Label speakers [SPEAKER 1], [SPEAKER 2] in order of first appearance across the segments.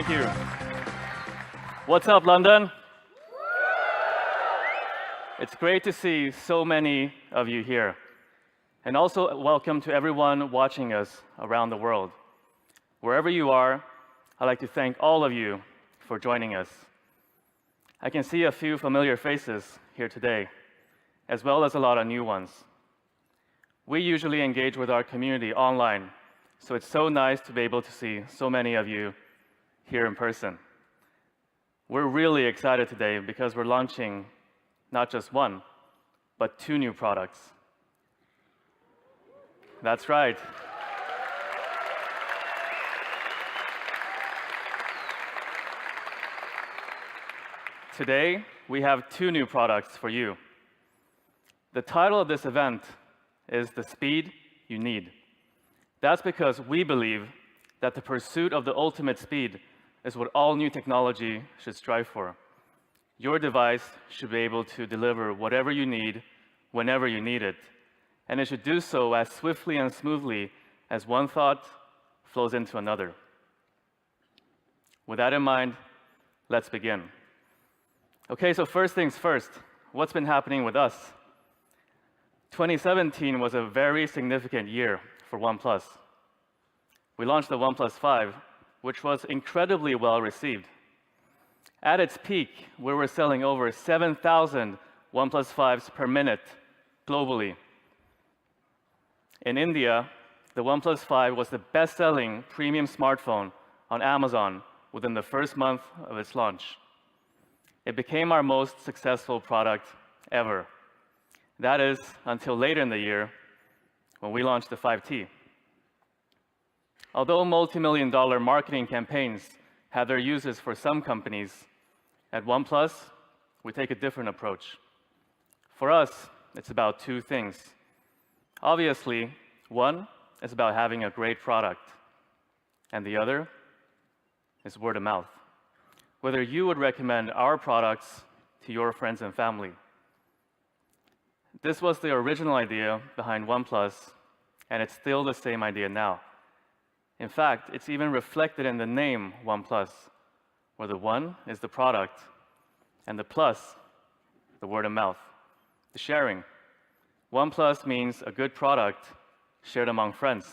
[SPEAKER 1] Thank you. What's up, London? It's great to see so many of you here. And also, welcome to everyone watching us around the world. Wherever you are, I'd like to thank all of you for joining us. I can see a few familiar faces here today, as well as a lot of new ones. We usually engage with our community online, so it's so nice to be able to see so many of you here in person. We're really excited today because we're launching not just one, but 2 new products. That's right. Today, we have 2 new products for you. The title of this event is The Speed You Need. That's because we believe that the pursuit of the ultimate speed is what all new technology should strive for. Your device should be able to deliver whatever you need, whenever you need it, and it should do so as swiftly and smoothly as one thought flows into another. With that in mind, let's begin. Okay, so first things first, what's been happening with us? 2017 was a very significant year for OnePlus. We launched the OnePlus 5, which was incredibly well received. At its peak, we were selling over 7,000 OnePlus 5s per minute globally. In India, the OnePlus 5 was the best-selling premium smartphone on Amazon within the first month of its launch. It became our most successful product ever. That is, until later in the year, when we launched the 5T. Although multi-million-dollar marketing campaigns have their uses for some companies, at OnePlus, we take a different approach. For us, it's about 2 things. Obviously, one is about having a great product, and the other is word of mouth. Whether you would recommend our products to your friends and family. This was the original idea behind OnePlus, and it's still the same idea now. In fact, it's even reflected in the name OnePlus, where the one is the product, and the plus, the word of mouth, the sharing. OnePlus means a good product shared among friends.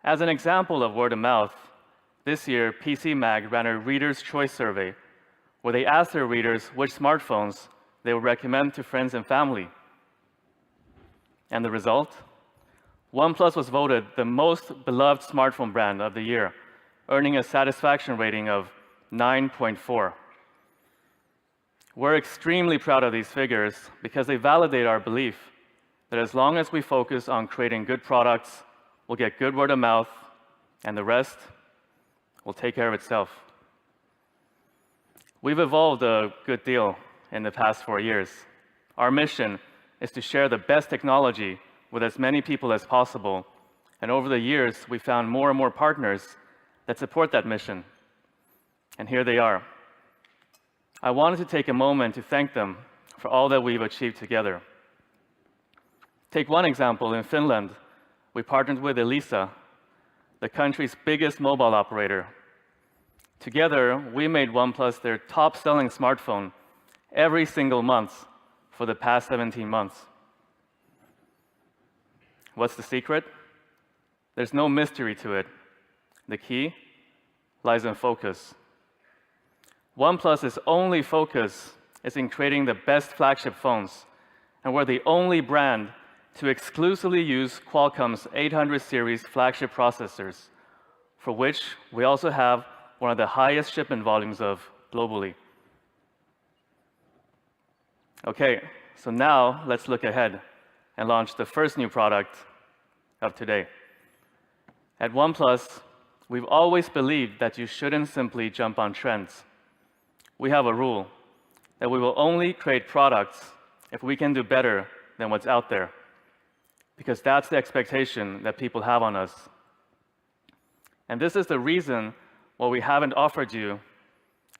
[SPEAKER 1] As an example of word of mouth, this year, PC Mag ran a Reader's Choice survey, where they asked their readers which smartphones they would recommend to friends and family. And the result? OnePlus was voted the most beloved smartphone brand of the year, earning a satisfaction rating of 9.4. We're extremely proud of these figures because they validate our belief that as long as we focus on creating good products, we'll get good word of mouth, and the rest will take care of itself. We've evolved a good deal in the past 4 years. Our mission is to share the best technology with as many people as possible, and over the years, we found more and more partners that support that mission. And here they are. I wanted to take a moment to thank them for all that we've achieved together. Take one example. In Finland, we partnered with Elisa, the country's biggest mobile operator. Together, we made OnePlus their top-selling smartphone every single month for the past 17 months. What's the secret? There's no mystery to it. The key lies in focus. OnePlus's only focus is in creating the best flagship phones, and we're the only brand to exclusively use Qualcomm's 800 series flagship processors, for which we also have one of the highest shipment volumes of globally. Okay, so now let's look ahead and launch the first new product of today. At OnePlus, we've always believed that you shouldn't simply jump on trends. We have a rule that we will only create products if we can do better than what's out there, because that's the expectation that people have on us. And this is the reason why we haven't offered you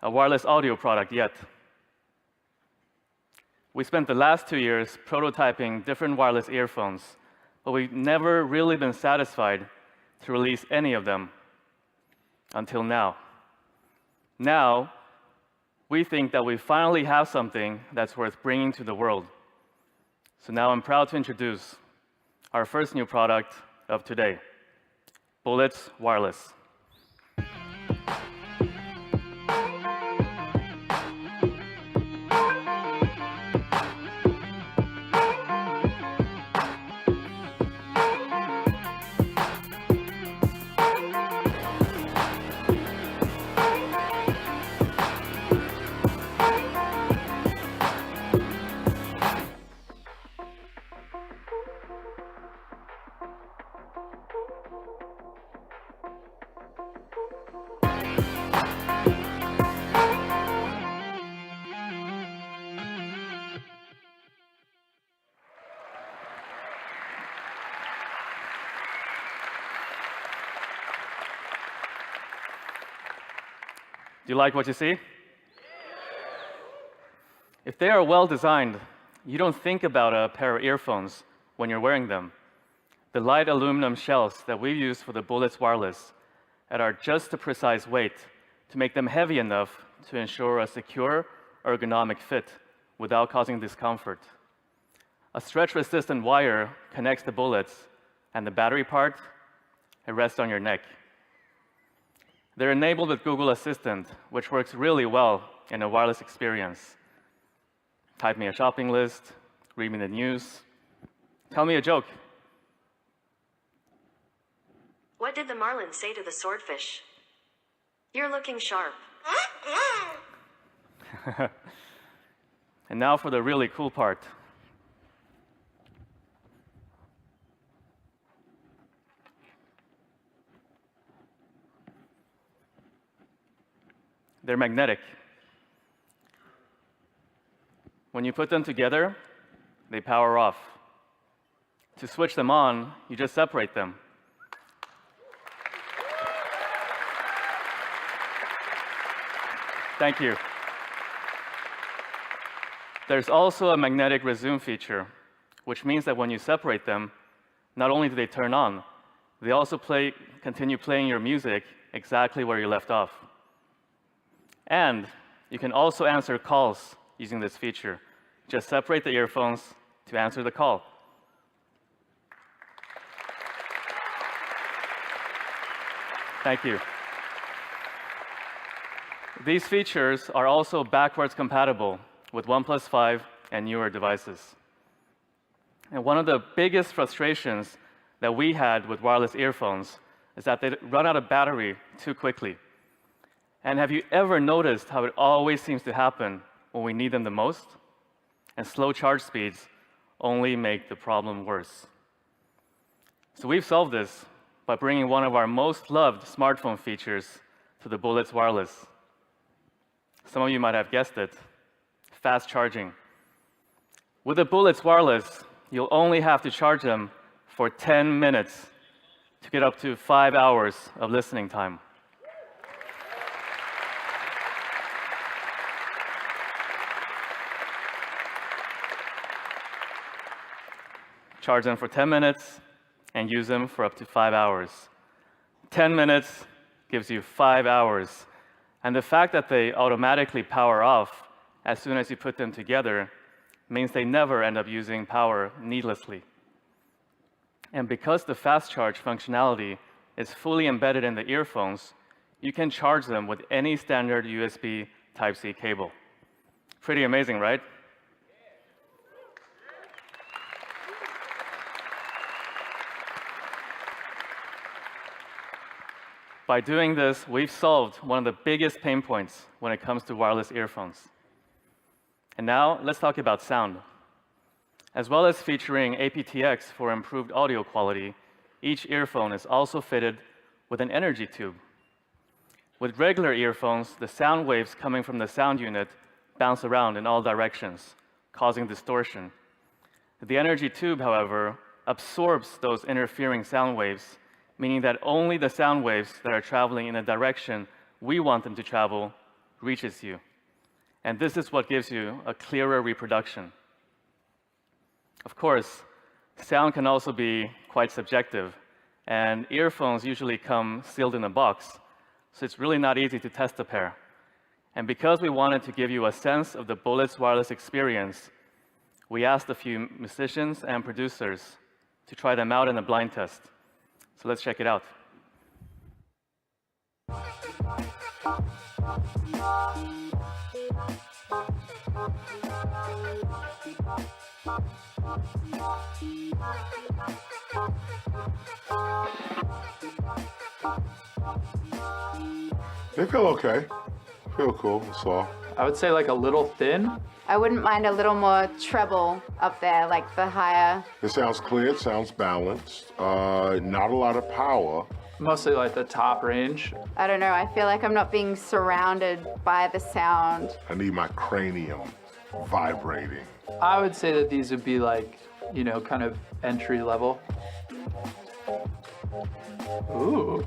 [SPEAKER 1] a wireless audio product yet. We spent the last 2 years prototyping different wireless earphones, but we've never really been satisfied to release any of them. until now. Now, we think that we finally have something that's worth bringing to the world. So now I'm proud to introduce our first new product of today, Bullets Wireless. Do you like what you see? If they are well designed, you don't think about a pair of earphones when you're wearing them. The light aluminum shells that we use for the Bullets Wireless are just the precise weight to make them heavy enough to ensure a secure, ergonomic fit without causing discomfort. A stretch-resistant wire connects the bullets, and the battery part, it rests on your neck. They're enabled with Google Assistant, which works really well in a wireless experience. Type me a shopping list, read me the news, tell me a joke.
[SPEAKER 2] What did the marlin say to the swordfish? You're looking sharp.
[SPEAKER 1] And now for the really cool part. They're magnetic. When you put them together, they power off. To switch them on, you just separate them. Thank you. There's also a magnetic resume feature, which means that when you separate them, not only do they turn on, they also continue playing your music exactly where you left off. And you can also answer calls using this feature. Just separate the earphones to answer the call. Thank you. These features are also backwards compatible with OnePlus 5 and newer devices. And one of the biggest frustrations that we had with wireless earphones is that they run out of battery too quickly. And have you ever noticed how it always seems to happen when we need them the most? And slow charge speeds only make the problem worse. So we've solved this by bringing one of our most loved smartphone features to the Bullets Wireless. Some of you might have guessed it, fast charging. With the Bullets Wireless, you'll only have to charge them for 10 minutes to get up to 5 hours of listening time. Charge them for 10 minutes and use them for up to 5 hours. 10 minutes gives you 5 hours. And the fact that they automatically power off as soon as you put them together means they never end up using power needlessly. And because the fast charge functionality is fully embedded in the earphones, you can charge them with any standard USB Type-C cable. Pretty amazing, right? By doing this, we've solved one of the biggest pain points when it comes to wireless earphones. And now, let's talk about sound. As well as featuring aptX for improved audio quality, each earphone is also fitted with an energy tube. With regular earphones, the sound waves coming from the sound unit bounce around in all directions, causing distortion. The energy tube, however, absorbs those interfering sound waves, meaning that only the sound waves that are traveling in the direction we want them to travel reaches you. And this is what gives you a clearer reproduction. Of course, sound can also be quite subjective, and earphones usually come sealed in a box. so it's really not easy to test the pair. And because we wanted to give you a sense of the Bullets wireless experience, we asked a few musicians and producers to try them out in a blind test. So let's check it out.
[SPEAKER 3] They feel okay. Feel cool, soft.
[SPEAKER 4] I would say like a little thin.
[SPEAKER 5] I wouldn't mind a little more treble up there, like the higher.
[SPEAKER 3] It sounds clear, it sounds balanced. Not a lot of power.
[SPEAKER 4] Mostly like the top range.
[SPEAKER 5] I don't know, I feel like I'm not being surrounded by the sound.
[SPEAKER 3] I need my cranium vibrating.
[SPEAKER 4] I would say that these would be like, you know, kind of entry level. Ooh.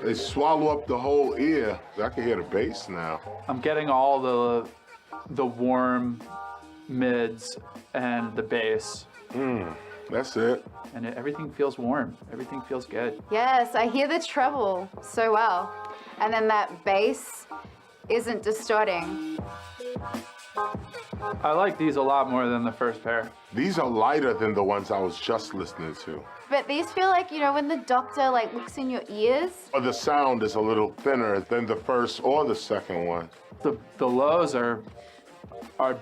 [SPEAKER 3] They swallow up the whole ear. I can hear the bass now.
[SPEAKER 4] I'm getting all the warm mids and the bass.
[SPEAKER 3] That's it.
[SPEAKER 4] And everything feels warm. Everything feels good.
[SPEAKER 5] Yes, I hear the treble so well. And then that bass isn't distorting.
[SPEAKER 4] I like these a lot more than the first pair.
[SPEAKER 3] These are lighter than the ones I was just listening to.
[SPEAKER 5] But these feel like, you know, when the doctor like looks in your ears.
[SPEAKER 3] Or the sound is a little thinner than the first or the second one.
[SPEAKER 4] The lows are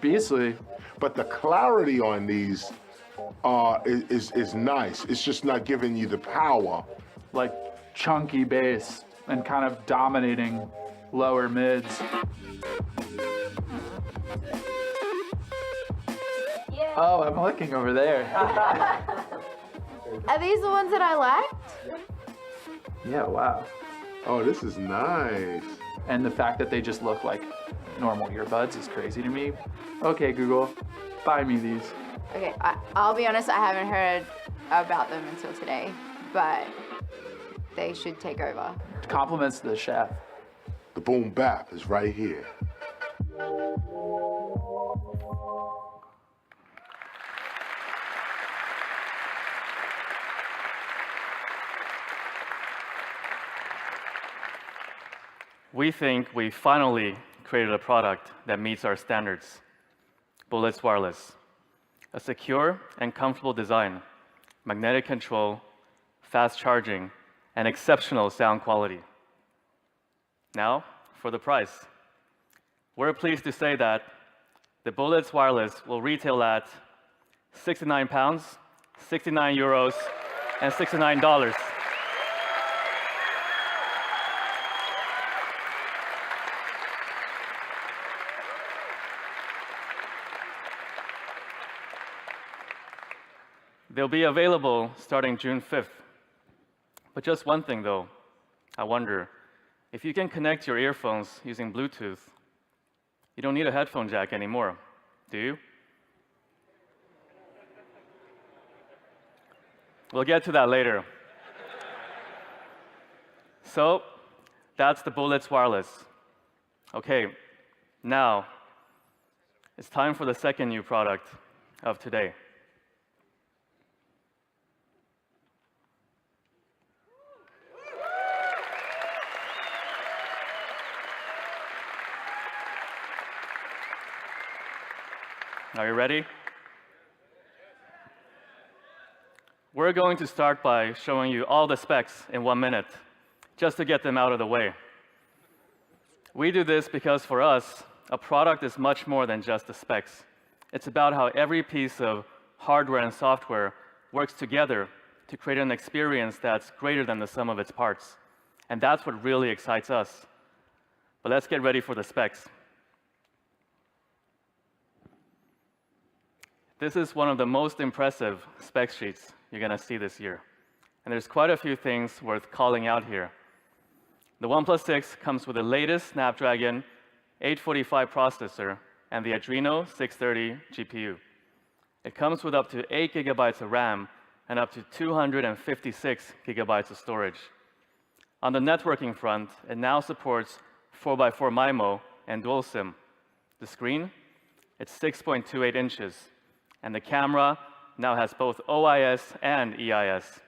[SPEAKER 4] beastly.
[SPEAKER 3] But the clarity on these is nice. It's just not giving you the power.
[SPEAKER 4] Like chunky bass and kind of dominating lower mids. Oh, I'm looking over there.
[SPEAKER 5] Are these the ones that I liked?
[SPEAKER 4] Yeah, wow.
[SPEAKER 3] Oh, this is nice.
[SPEAKER 4] And the fact that they just look like normal earbuds is crazy to me. Okay, Google, buy me these.
[SPEAKER 5] Okay, I'll be honest, I haven't heard about them until today, but they should take over.
[SPEAKER 4] Compliments to the chef.
[SPEAKER 3] The boom bap is right here.
[SPEAKER 1] We think we finally created a product that meets our standards. Bullets Wireless. A secure and comfortable design, magnetic control, fast charging, and exceptional sound quality. Now, for the price. We're pleased to say that the Bullets Wireless will retail at £69, €69, and $69. They'll be available starting June 5th. But just one thing though, I wonder, if you can connect your earphones using Bluetooth, you don't need a headphone jack anymore, do you? We'll get to that later. So, that's the Bullets Wireless. Okay, now, it's time for the second new product of today. Are you ready? We're going to start by showing you all the specs in 1 minute, just to get them out of the way. We do this because for us, a product is much more than just the specs. It's about how every piece of hardware and software works together to create an experience that's greater than the sum of its parts. And that's what really excites us. But let's get ready for the specs. This is one of the most impressive spec sheets you're going to see this year. And there's quite a few things worth calling out here. The OnePlus 6 comes with the latest Snapdragon 845 processor and the Adreno 630 GPU. It comes with up to 8 gigabytes of RAM and up to 256 gigabytes of storage. On the networking front, it now supports 4x4 MIMO and dual SIM. The screen, it's 6.28 inches. And the camera now has both OIS and EIS.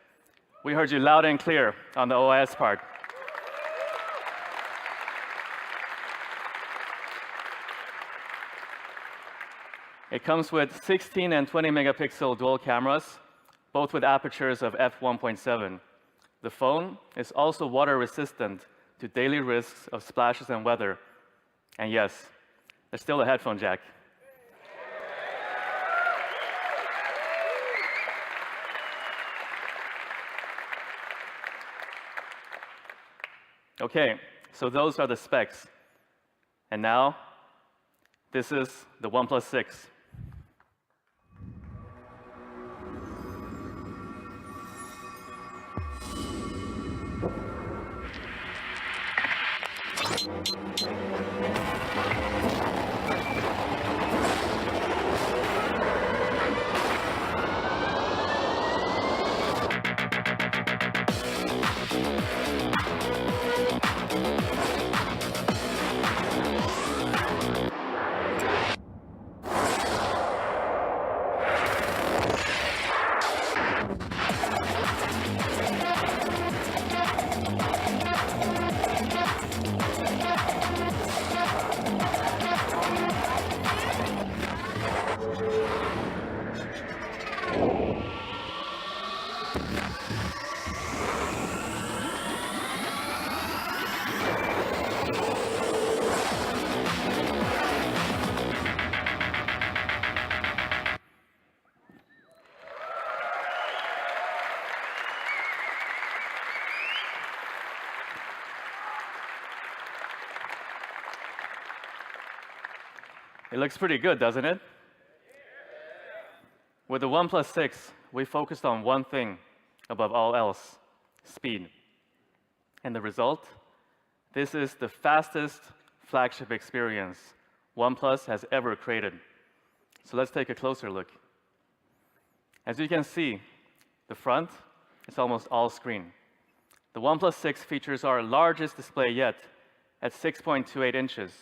[SPEAKER 1] We heard you loud and clear on the OIS part. It comes with 16 and 20 megapixel dual cameras, both with apertures of f1.7. The phone is also water resistant to daily risks of splashes and weather. And yes, there's still a headphone jack. Okay, so those are the specs. And now, this is the OnePlus 6. It looks pretty good, doesn't it? With the OnePlus 6, we focused on one thing above all else: speed. And the result? This is the fastest flagship experience OnePlus has ever created. So let's take a closer look. As you can see, the front is almost all screen. The OnePlus 6 features our largest display yet at 6.28 inches.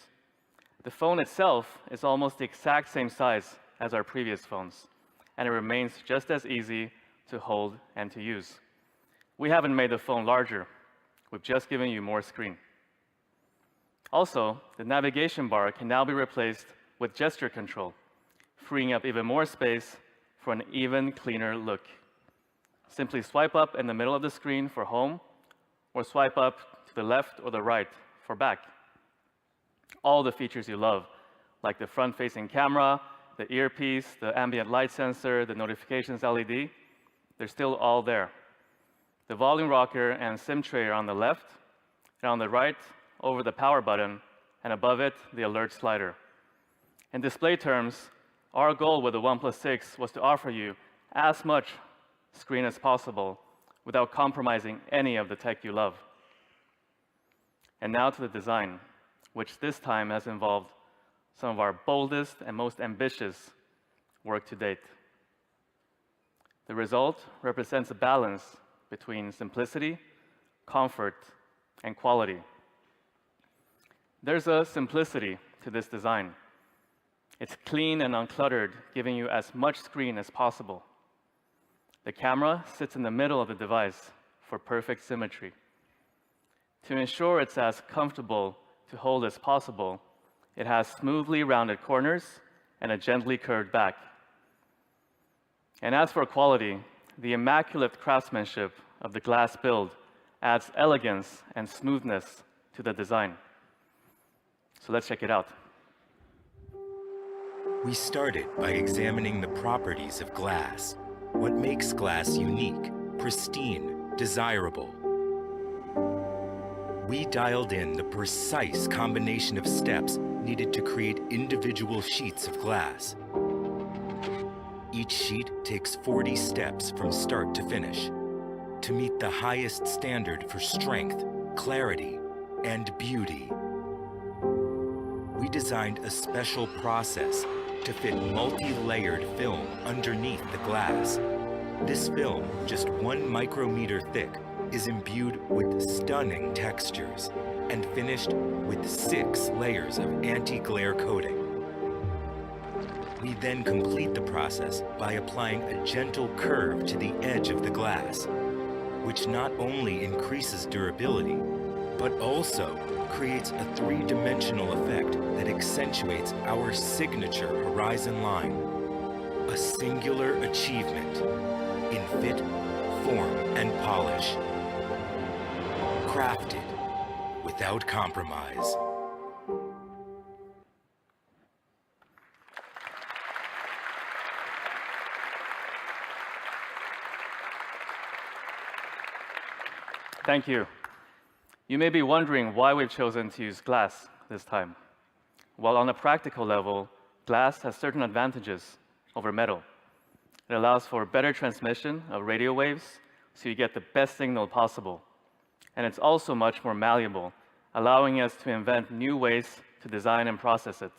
[SPEAKER 1] The phone itself is almost the exact same size as our previous phones, and it remains just as easy to hold and to use. We haven't made the phone larger. We've just given you more screen. Also, the navigation bar can now be replaced with gesture control, freeing up even more space for an even cleaner look. Simply swipe up in the middle of the screen for home, or swipe up to the left or the right for back. All the features you love, like the front-facing camera, the earpiece, the ambient light sensor, the notifications LED, they're still all there. The volume rocker and SIM tray are on the left, and on the right, over the power button, and above it, the alert slider. In display terms, our goal with the OnePlus 6 was to offer you as much screen as possible without compromising any of the tech you love. And now to the design, which this time has involved some of our boldest and most ambitious work to date. The result represents a balance between simplicity, comfort, and quality. There's a simplicity to this design. It's clean and uncluttered, giving you as much screen as possible. The camera sits in the middle of the device for perfect symmetry. To ensure it's as comfortable to hold as possible, it has smoothly rounded corners and a gently curved back. And as for quality, the immaculate craftsmanship of the glass build adds elegance and smoothness to the design. So let's check it out.
[SPEAKER 6] We started by examining the properties of glass. What makes glass unique, pristine, desirable? We dialed in the precise combination of steps needed to create individual sheets of glass. Each sheet takes 40 steps from start to finish to meet the highest standard for strength, clarity, and beauty. We designed a special process to fit multi-layered film underneath the glass. This film, just 1 micrometer thick, is imbued with stunning textures and finished with 6 layers of anti-glare coating. We then complete the process by applying a gentle curve to the edge of the glass, which not only increases durability, but also creates a three-dimensional effect that accentuates our signature horizon line. A singular achievement in fit, form, and polish. Crafted without compromise.
[SPEAKER 1] Thank you. You may be wondering why we've chosen to use glass this time. Well, on a practical level, glass has certain advantages over metal. It allows for better transmission of radio waves, so you get the best signal possible. And it's also much more malleable, allowing us to invent new ways to design and process it.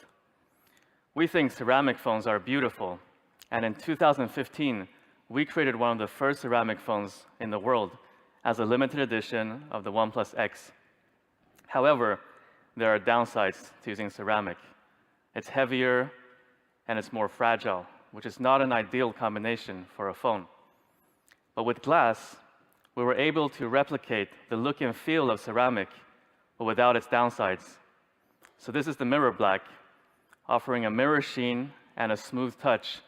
[SPEAKER 1] We think ceramic phones are beautiful, and in 2015, we created one of the first ceramic phones in the world as a limited edition of the OnePlus X. However, there are downsides to using ceramic. It's heavier and it's more fragile, which is not an ideal combination for a phone. But with glass, we were able to replicate the look and feel of ceramic, but without its downsides. So this is the mirror black, offering a mirror sheen and a smooth touch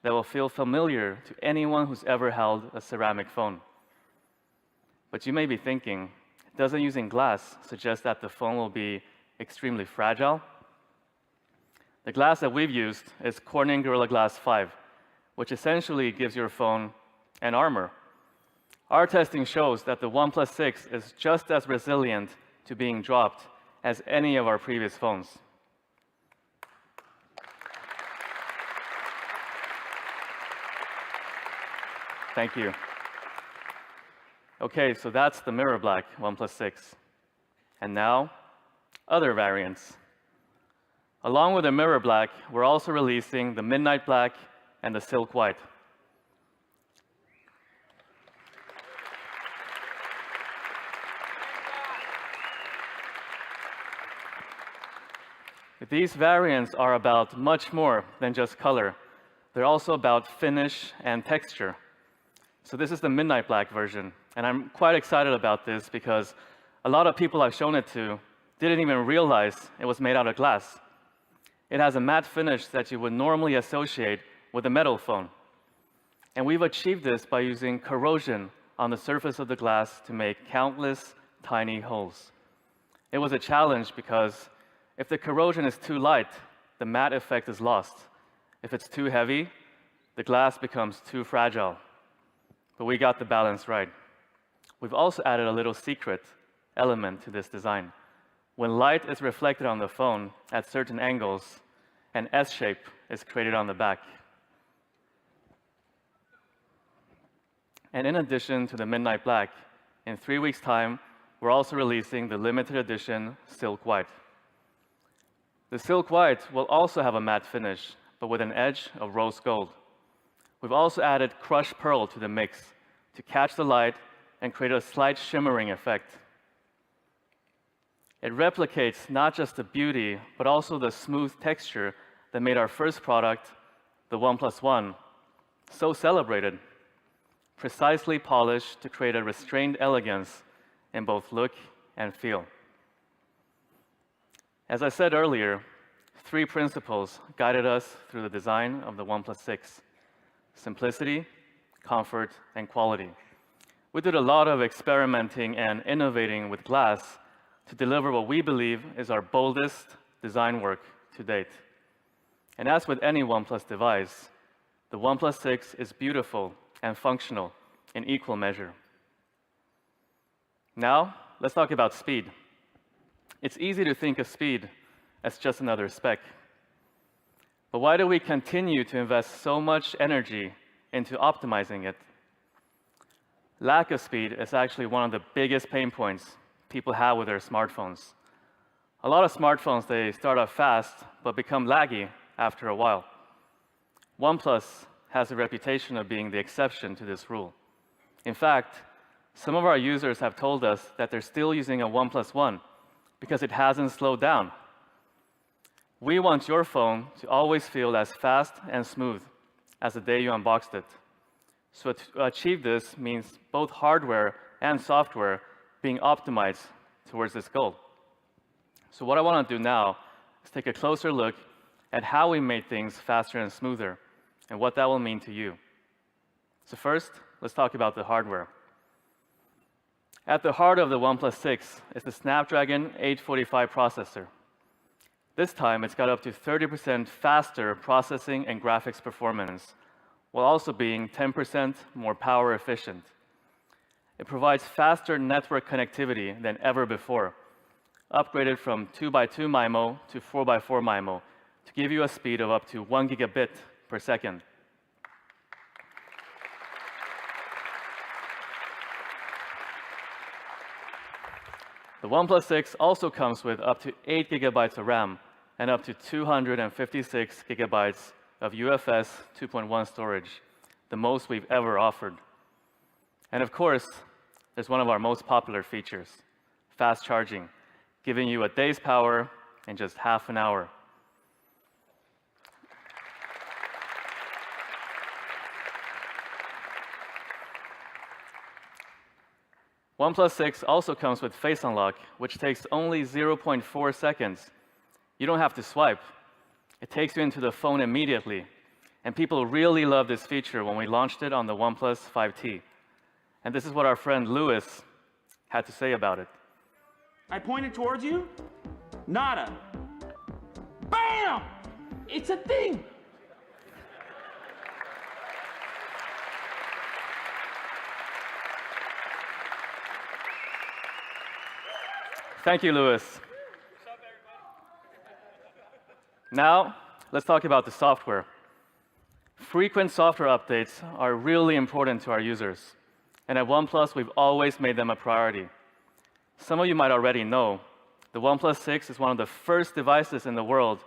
[SPEAKER 1] that will feel familiar to anyone who's ever held a ceramic phone. But you may be thinking, doesn't using glass suggest that the phone will be extremely fragile? The glass that we've used is Corning Gorilla Glass 5, which essentially gives your phone an armor. Our testing shows that the OnePlus 6 is just as resilient to being dropped as any of our previous phones. Thank you. Okay, so that's the mirror black OnePlus 6. And now, other variants. Along with the mirror black, we're also releasing the midnight black and the silk white. These variants are about much more than just color. They're also about finish and texture. So this is the midnight black version, and I'm quite excited about this because a lot of people I've shown it to didn't even realize it was made out of glass. It has a matte finish that you would normally associate with a metal phone. And we've achieved this by using corrosion on the surface of the glass to make countless tiny holes. It was a challenge because if the corrosion is too light, the matte effect is lost. If it's too heavy, the glass becomes too fragile. But we got the balance right. We've also added a little secret element to this design. When light is reflected on the phone at certain angles, an S shape is created on the back. And in addition to the midnight black, in 3 weeks' time, we're also releasing the limited edition silk white. The silk white will also have a matte finish, but with an edge of rose gold. We've also added crushed pearl to the mix to catch the light and create a slight shimmering effect. It replicates not just the beauty, but also the smooth texture that made our first product, the OnePlus One, so celebrated. Precisely polished to create a restrained elegance in both look and feel. As I said earlier, 3 principles guided us through the design of the OnePlus 6. Simplicity, comfort, and quality. We did a lot of experimenting and innovating with glass to deliver what we believe is our boldest design work to date. And as with any OnePlus device, the OnePlus 6 is beautiful and functional in equal measure. Now, let's talk about speed. It's easy to think of speed as just another spec. But why do we continue to invest so much energy into optimizing it? Lack of speed is actually one of the biggest pain points people have with their smartphones. A lot of smartphones, they start off fast, but become laggy after a while. OnePlus has a reputation of being the exception to this rule. In fact, some of our users have told us that they're still using a OnePlus One because it hasn't slowed down. We want your phone to always feel as fast and smooth as the day you unboxed it. So to achieve this means both hardware and software being optimized towards this goal. So what I want to do now is take a closer look at how we made things faster and smoother, and what that will mean to you. So first, let's talk about the hardware. At the heart of the OnePlus 6 is the Snapdragon 845 processor. This time, it's got up to 30% faster processing and graphics performance, while also being 10% more power efficient. It provides faster network connectivity than ever before, upgraded from 2x2 MIMO to 4x4 MIMO to give you a speed of up to 1 gigabit per second. The OnePlus 6 also comes with up to 8 gigabytes of RAM and up to 256 gigabytes of UFS 2.1 storage, the most we've ever offered. And of course, there's one of our most popular features, fast charging, giving you a day's power in just half an hour. OnePlus 6 also comes with Face Unlock, which takes only 0.4 seconds. You don't have to swipe. It takes you into the phone immediately. And people really love this feature when we launched it on the OnePlus 5T. And this is what our friend Louis had to say about it.
[SPEAKER 7] I pointed towards you. Nada. Bam! It's a thing.
[SPEAKER 1] Thank you, Louis. Now, let's talk about the software. Frequent software updates are really important to our users. And at OnePlus, we've always made them a priority. Some of you might already know, the OnePlus 6 is one of the first devices in the world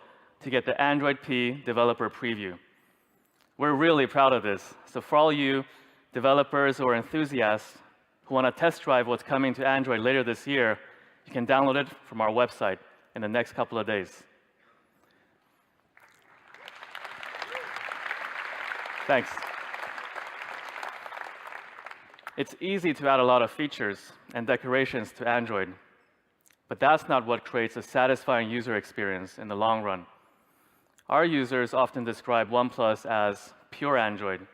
[SPEAKER 1] to get the Android P developer preview. We're really proud of this. So for all you developers or enthusiasts who want to test drive what's coming to Android later this year, you can download it from our website in the next couple of days. Thanks. It's easy to add a lot of features and decorations to Android, but that's not what creates a satisfying user experience in the long run. Our users often describe OnePlus as pure Android.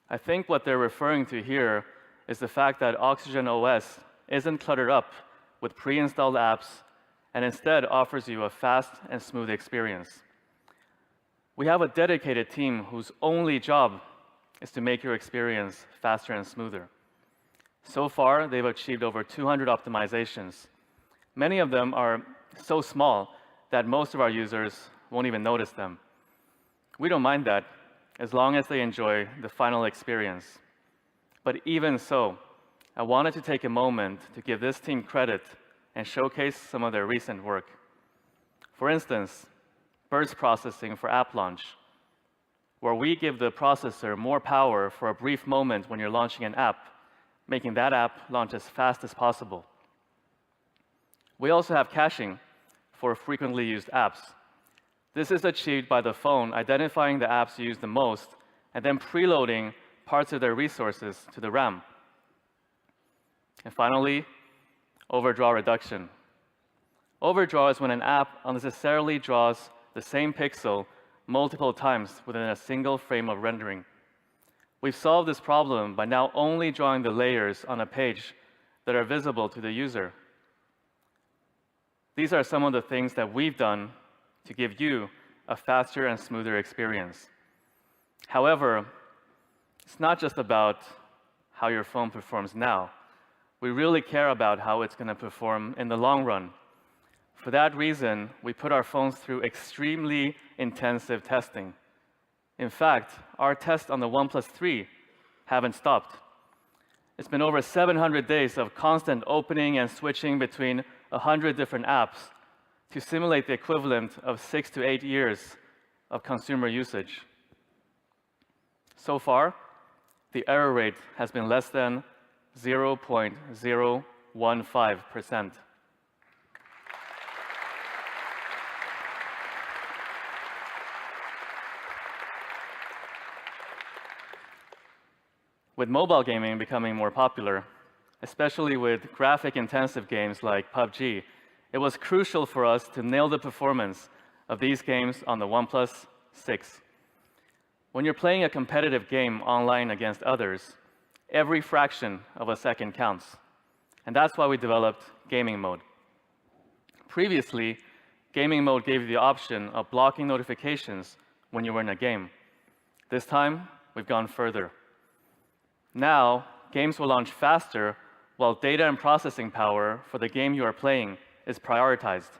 [SPEAKER 1] I think what they're referring to here is the fact that Oxygen OS isn't cluttered up with pre-installed apps and instead offers you a fast and smooth experience. We have a dedicated team whose only job is to make your experience faster and smoother. So far, they've achieved over 200 optimizations. Many of them are so small that most of our users won't even notice them. We don't mind that, as long as they enjoy the final experience. But even so, I wanted to take a moment to give this team credit and showcase some of their recent work. For instance, burst processing for app launch, where we give the processor more power for a brief moment when you're launching an app, making that app launch as fast as possible. We also have caching for frequently used apps. This is achieved by the phone identifying the apps used the most and then preloading parts of their resources to the RAM. And finally, overdraw reduction. Overdraw is when an app unnecessarily draws the same pixel multiple times within a single frame of rendering. We've solved this problem by now only drawing the layers on a page that are visible to the user. These are some of the things that we've done to give you a faster and smoother experience. However, it's not just about how your phone performs now. We really care about how it's going to perform in the long run. For that reason, we put our phones through extremely intensive testing. In fact, our tests on the OnePlus 3 haven't stopped. It's been over 700 days of constant opening and switching between 100 different apps to simulate the equivalent of 6 to 8 years of consumer usage. So far, the error rate has been less than 0.015%. With mobile gaming becoming more popular, especially with graphic-intensive games like PUBG, it was crucial for us to nail the performance of these games on the OnePlus 6. When you're playing a competitive game online against others, every fraction of a second counts. And that's why we developed gaming mode. Previously, gaming mode gave you the option of blocking notifications when you were in a game. This time, we've gone further. Now, games will launch faster while data and processing power for the game you are playing is prioritized.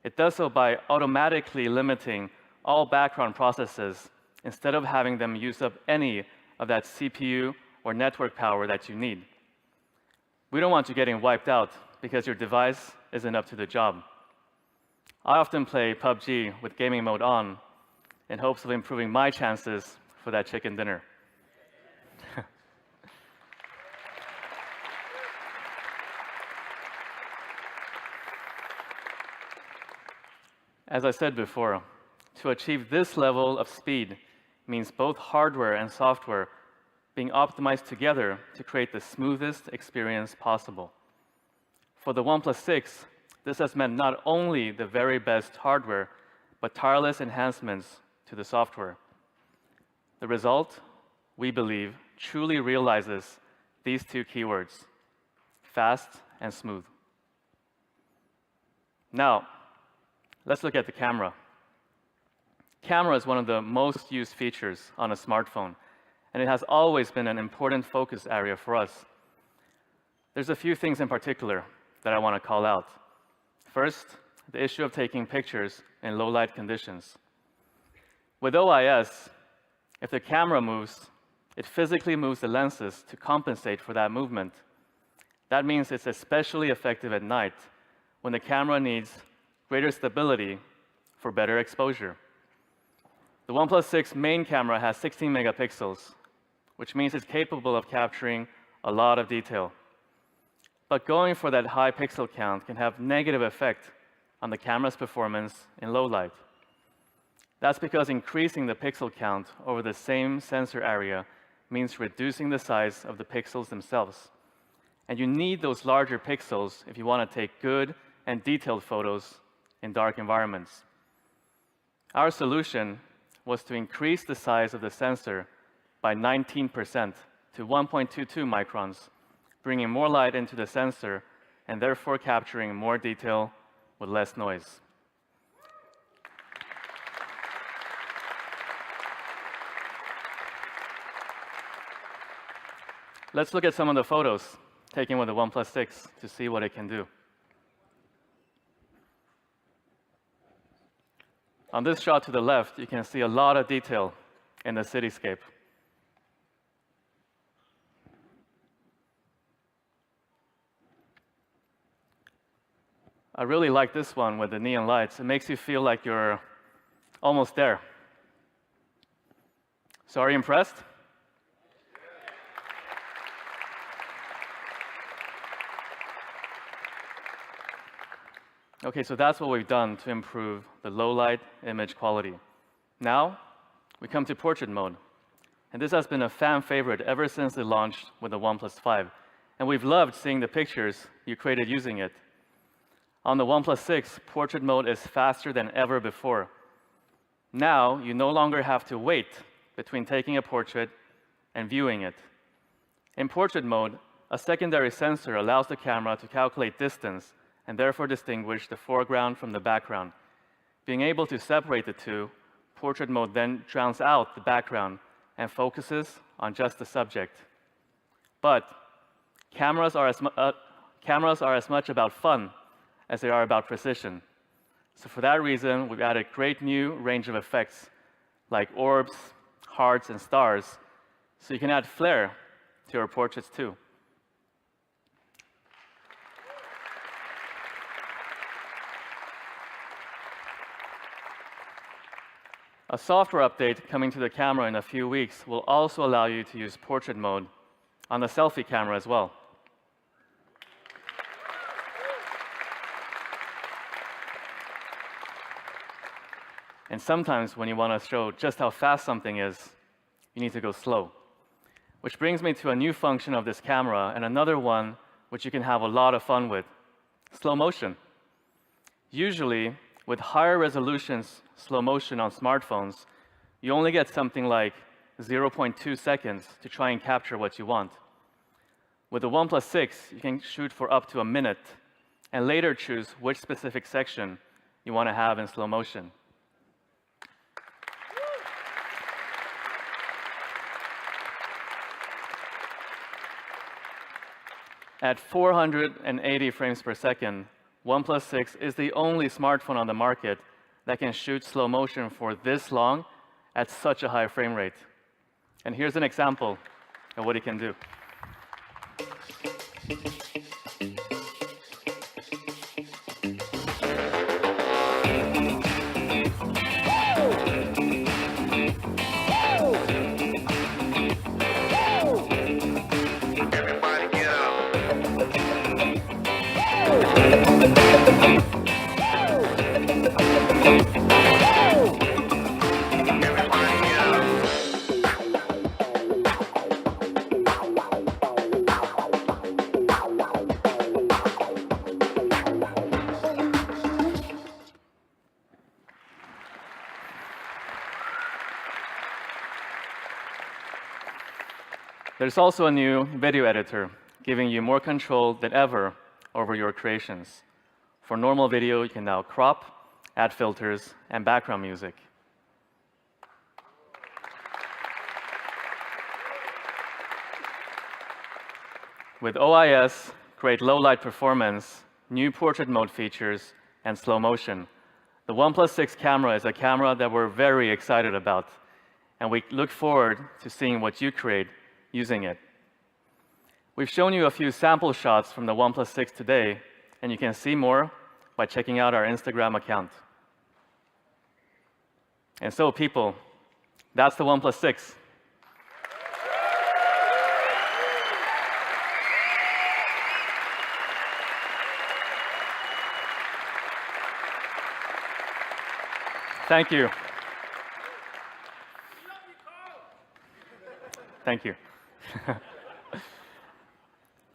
[SPEAKER 1] It does so by automatically limiting all background processes instead of having them use up any of that CPU or network power that you need. We don't want you getting wiped out because your device isn't up to the job. I often play PUBG with gaming mode on in hopes of improving my chances for that chicken dinner. As I said before, to achieve this level of speed means both hardware and software being optimized together to create the smoothest experience possible. For the OnePlus 6, this has meant not only the very best hardware, but tireless enhancements to the software. The result, we believe, truly realizes these two keywords: fast and smooth. Now, let's look at the camera. Camera is one of the most used features on a smartphone, and it has always been an important focus area for us. There's a few things in particular that I want to call out. First, the issue of taking pictures in low light conditions. With OIS, if the camera moves, it physically moves the lenses to compensate for that movement. That means it's especially effective at night when the camera needs greater stability for better exposure. The OnePlus 6 main camera has 16 megapixels, which means it's capable of capturing a lot of detail. But going for that high pixel count can have negative effect on the camera's performance in low light. That's because increasing the pixel count over the same sensor area means reducing the size of the pixels themselves. And you need those larger pixels if you want to take good and detailed photos in dark environments. Our solution was to increase the size of the sensor by 19% to 1.22 microns, bringing more light into the sensor and therefore capturing more detail with less noise. Let's look at some of the photos taken with the OnePlus 6 to see what it can do. On this shot to the left, you can see a lot of detail in the cityscape. I really like this one with the neon lights. It makes you feel like you're almost there. So are you impressed? Okay, so that's what we've done to improve the low-light image quality. Now, we come to portrait mode. And this has been a fan favorite ever since it launched with the OnePlus 5. And we've loved seeing the pictures you created using it. On the OnePlus 6, portrait mode is faster than ever before. Now, you no longer have to wait between taking a portrait and viewing it. In portrait mode, a secondary sensor allows the camera to calculate distance and therefore distinguish the foreground from the background. Being able to separate the two, portrait mode then drowns out the background and focuses on just the subject. But cameras are as much about fun as they are about precision. So for that reason, we've added a great new range of effects like orbs, hearts, and stars, so you can add flair to your portraits too. A software update coming to the camera in a few weeks will also allow you to use portrait mode on the selfie camera as well. And sometimes when you want to show just how fast something is, you need to go slow. Which brings me to a new function of this camera and another one which you can have a lot of fun with. Slow motion. Usually, with higher resolutions slow motion on smartphones, you only get something like 0.2 seconds to try and capture what you want. With the OnePlus 6, you can shoot for up to a minute and later choose which specific section you want to have in slow motion. At 480 frames per second, OnePlus 6 is the only smartphone on the market that can shoot slow motion for this long at such a high frame rate. And here's an example of what it can do. There's also a new video editor, giving you more control than ever over your creations. For normal video, you can now crop, add filters, and background music. With OIS, great low-light performance, new portrait mode features, and slow motion, the OnePlus 6 camera is a camera that we're very excited about, and we look forward to seeing what you create using it. We've shown you a few sample shots from the OnePlus 6 today, and you can see more by checking out our Instagram account. And so, people, that's the OnePlus 6. Thank you. Thank you.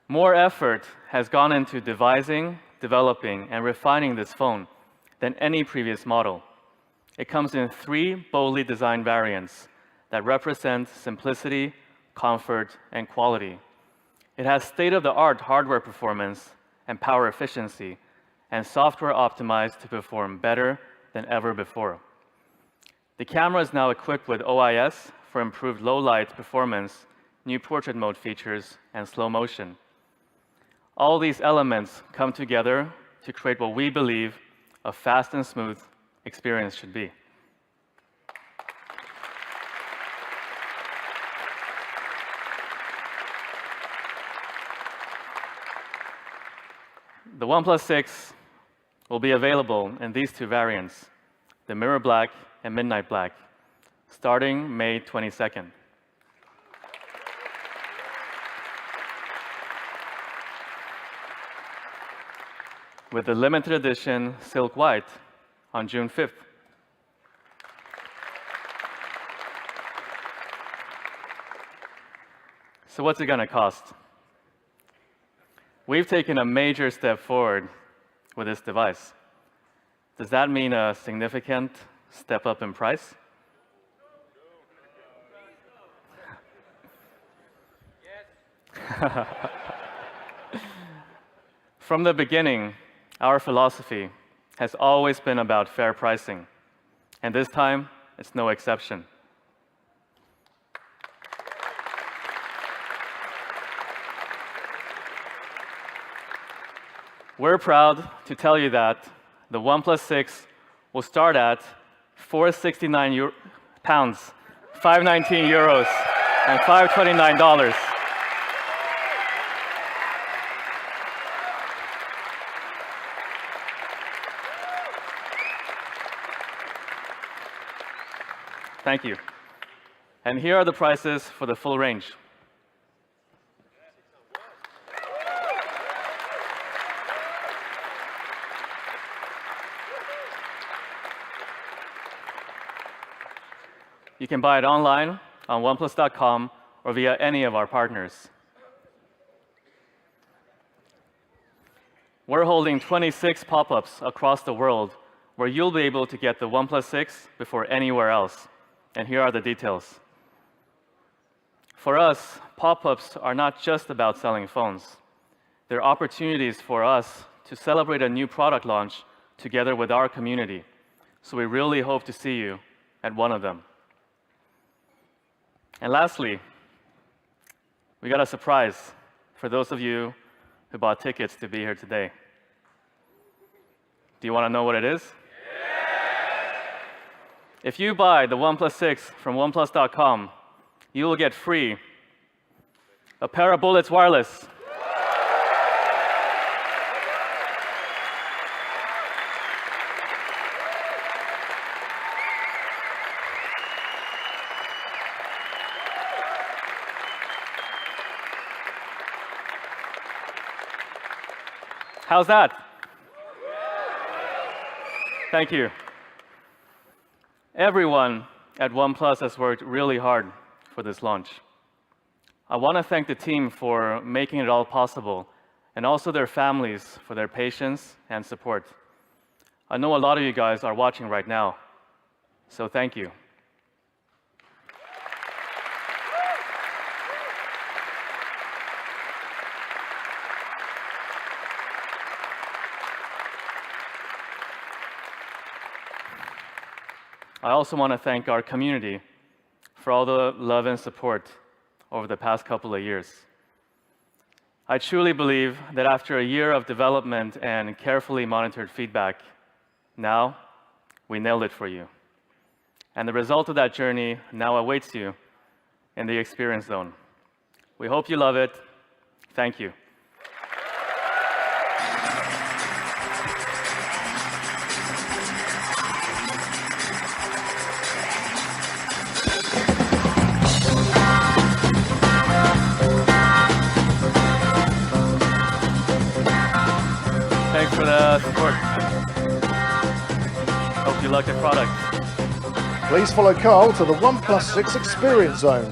[SPEAKER 1] More effort has gone into devising, developing, and refining this phone than any previous model. It comes in 3 boldly designed variants that represent simplicity, comfort, and quality. It has state-of-the-art hardware performance and power efficiency, and software optimized to perform better than ever before. The camera is now equipped with OIS for improved low-light performance, new portrait mode features, and slow motion. All these elements come together to create what we believe a fast and smooth experience should be. The OnePlus 6 will be available in these 2 variants, the Mirror Black and Midnight Black, starting May 22nd. With the limited edition Silk White on June 5th. So what's it going to cost? We've taken a major step forward with this device. Does that mean a significant step up in price? From the beginning, our philosophy has always been about fair pricing, and this time, it's no exception. We're proud to tell you that the OnePlus 6 will start at £469, €519, and $529. Thank you. And here are the prices for the full range. You can buy it online on oneplus.com or via any of our partners. we're holding 26 pop-ups across the world where you'll be able to get the OnePlus 6 before anywhere else. And here are the details. For us, pop-ups are not just about selling phones. They're opportunities for us to celebrate a new product launch together with our community. So we really hope to see you at one of them. And lastly, we got a surprise for those of you who bought tickets to be here today. Do you want to know what it is? If you buy the OnePlus 6 from oneplus.com, you will get free a pair of Bullets wireless. How's that? Thank you. Everyone at OnePlus has worked really hard for this launch. I want to thank the team for making it all possible, and also their families for their patience and support. I know a lot of you guys are watching right now, so thank you. I also want to thank our community for all the love and support over the past couple of years. I truly believe that after a year of development and carefully monitored feedback, now we nailed it for you. And the result of that journey now awaits you in the Experience Zone. We hope you love it. Thank you. Thanks for the support. Hope you like the product.
[SPEAKER 8] Please follow Carl to the OnePlus 6 Experience Zone.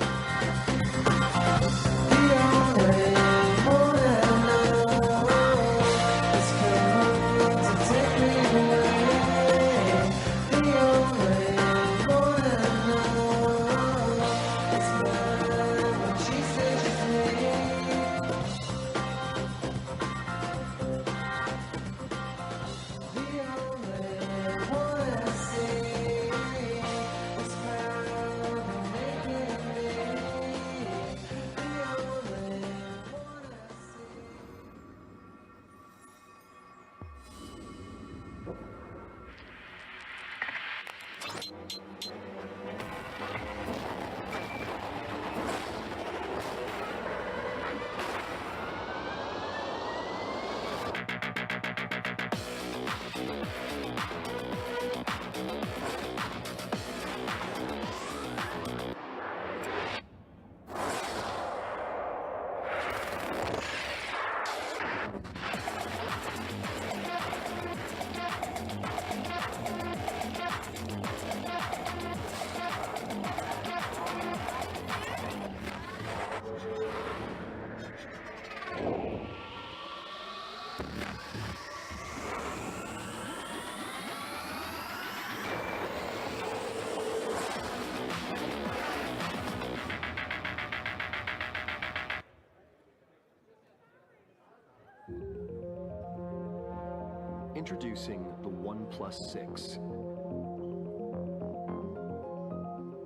[SPEAKER 9] Introducing the OnePlus 6.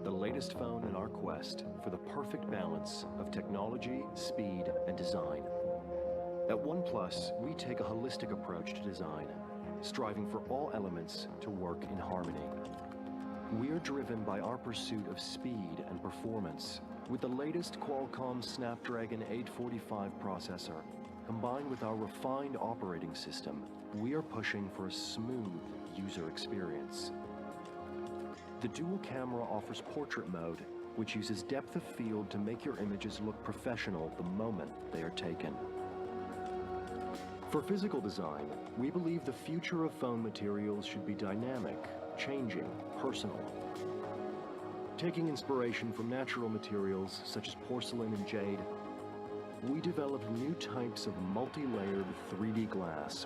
[SPEAKER 9] The latest phone in our quest for the perfect balance of technology, speed, and design. At OnePlus, we take a holistic approach to design, striving for all elements to work in harmony. We are driven by our pursuit of speed and performance with the latest Qualcomm Snapdragon 845 processor. Combined with our refined operating system, we are pushing for a smooth user experience. The dual camera offers portrait mode, which uses depth of field to make your images look professional the moment they are taken. For physical design, we believe the future of phone materials should be dynamic, changing, personal. Taking inspiration from natural materials such as porcelain and jade, we developed new types of multi-layered 3D glass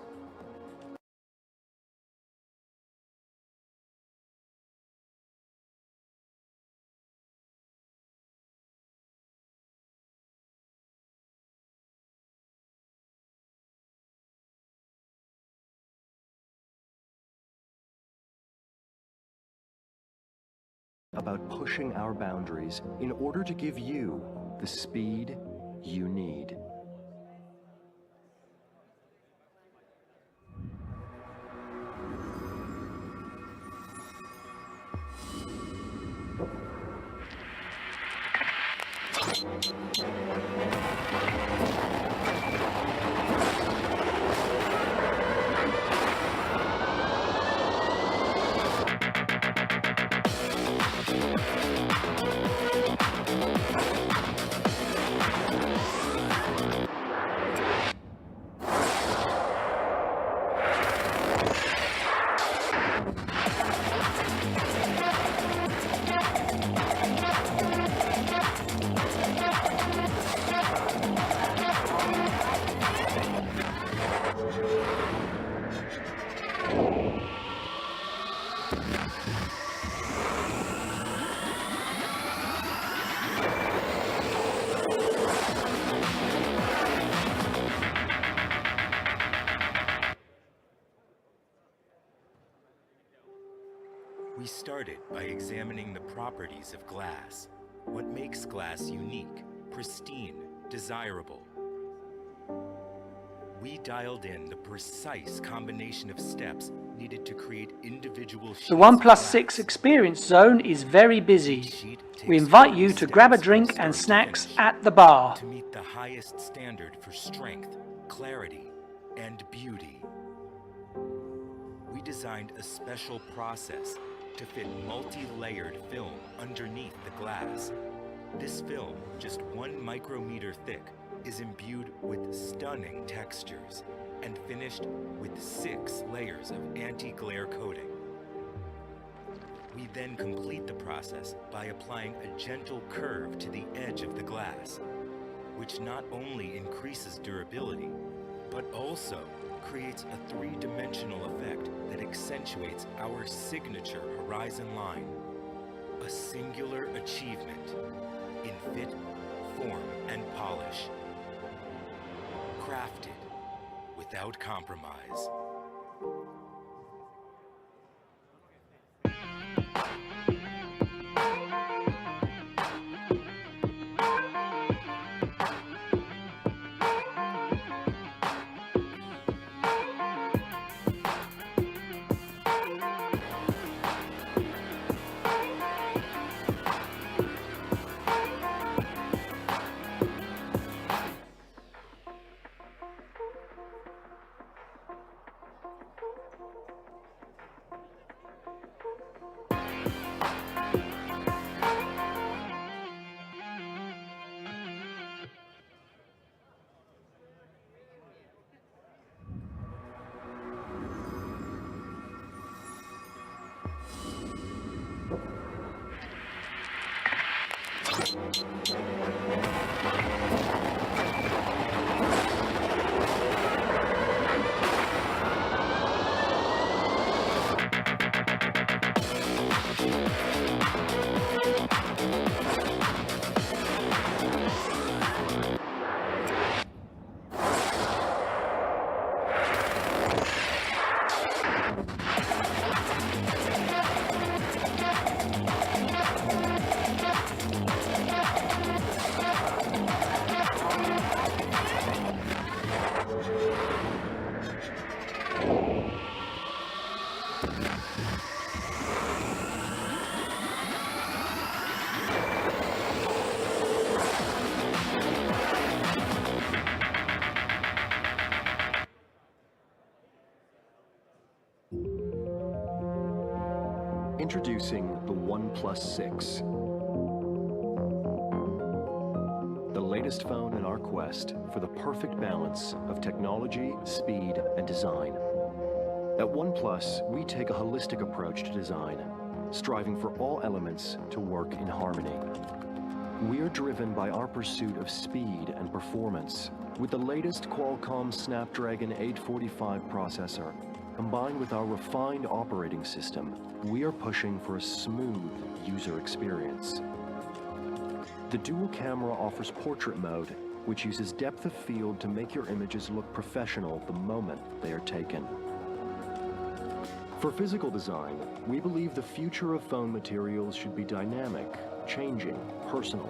[SPEAKER 9] about pushing our boundaries in order to give you the speed you need.
[SPEAKER 6] We started by examining the properties of glass, what makes glass unique, pristine, desirable. We dialed in the precise combination of steps needed to create individual sheets.
[SPEAKER 10] The OnePlus 6 Experience Zone is very busy. We invite you to grab a drink and snacks at the bar.
[SPEAKER 6] To meet the highest standard for strength, clarity, and beauty. We designed a special process to fit multi-layered film underneath the glass. This film, just 1 micrometer thick, is imbued with stunning textures and finished with 6 layers of anti-glare coating. We then complete the process by applying a gentle curve to the edge of the glass, which not only increases durability, but also creates a 3-dimensional effect that accentuates our signature horizon line. A singular achievement in fit, form, and polish. Crafted without compromise.
[SPEAKER 9] Introducing the OnePlus 6. The latest phone in our quest for the perfect balance of technology, speed, and design. At OnePlus, we take a holistic approach to design, striving for all elements to work in harmony. We are driven by our pursuit of speed and performance. With the latest Qualcomm Snapdragon 845 processor, combined with our refined operating system, we are pushing for a smooth user experience. The dual camera offers portrait mode, which uses depth of field to make your images look professional the moment they are taken. For physical design, we believe the future of phone materials should be dynamic, changing, personal.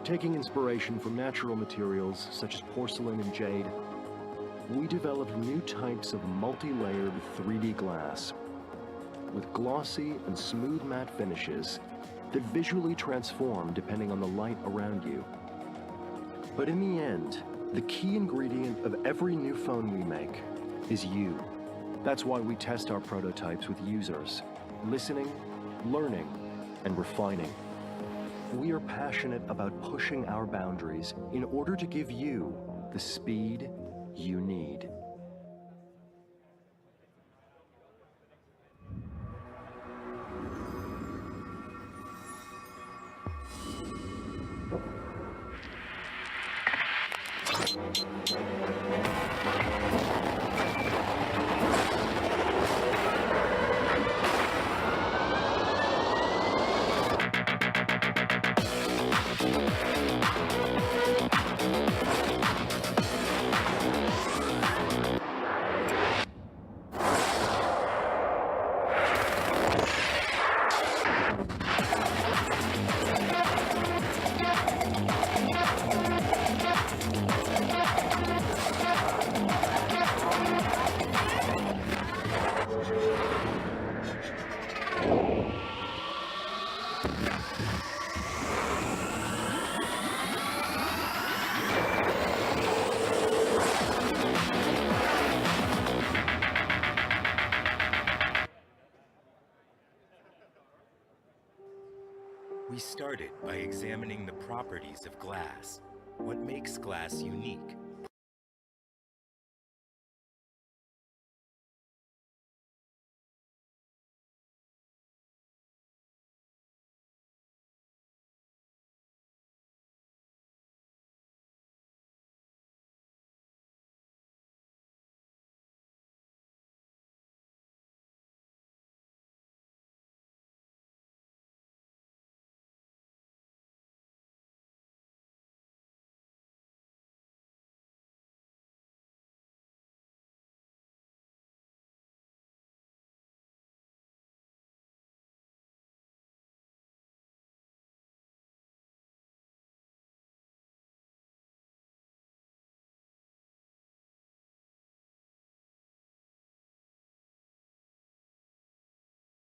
[SPEAKER 9] Taking inspiration from natural materials such as porcelain and jade, we developed new types of multi-layered 3D glass with glossy and smooth matte finishes that visually transform depending on the light around you. But in the end, the key ingredient of every new phone we make is you. That's why we test our prototypes with users, listening, learning, and refining. We are passionate about pushing our boundaries in order to give you the speed you need.
[SPEAKER 6] We started by examining the properties of glass, what makes glass unique,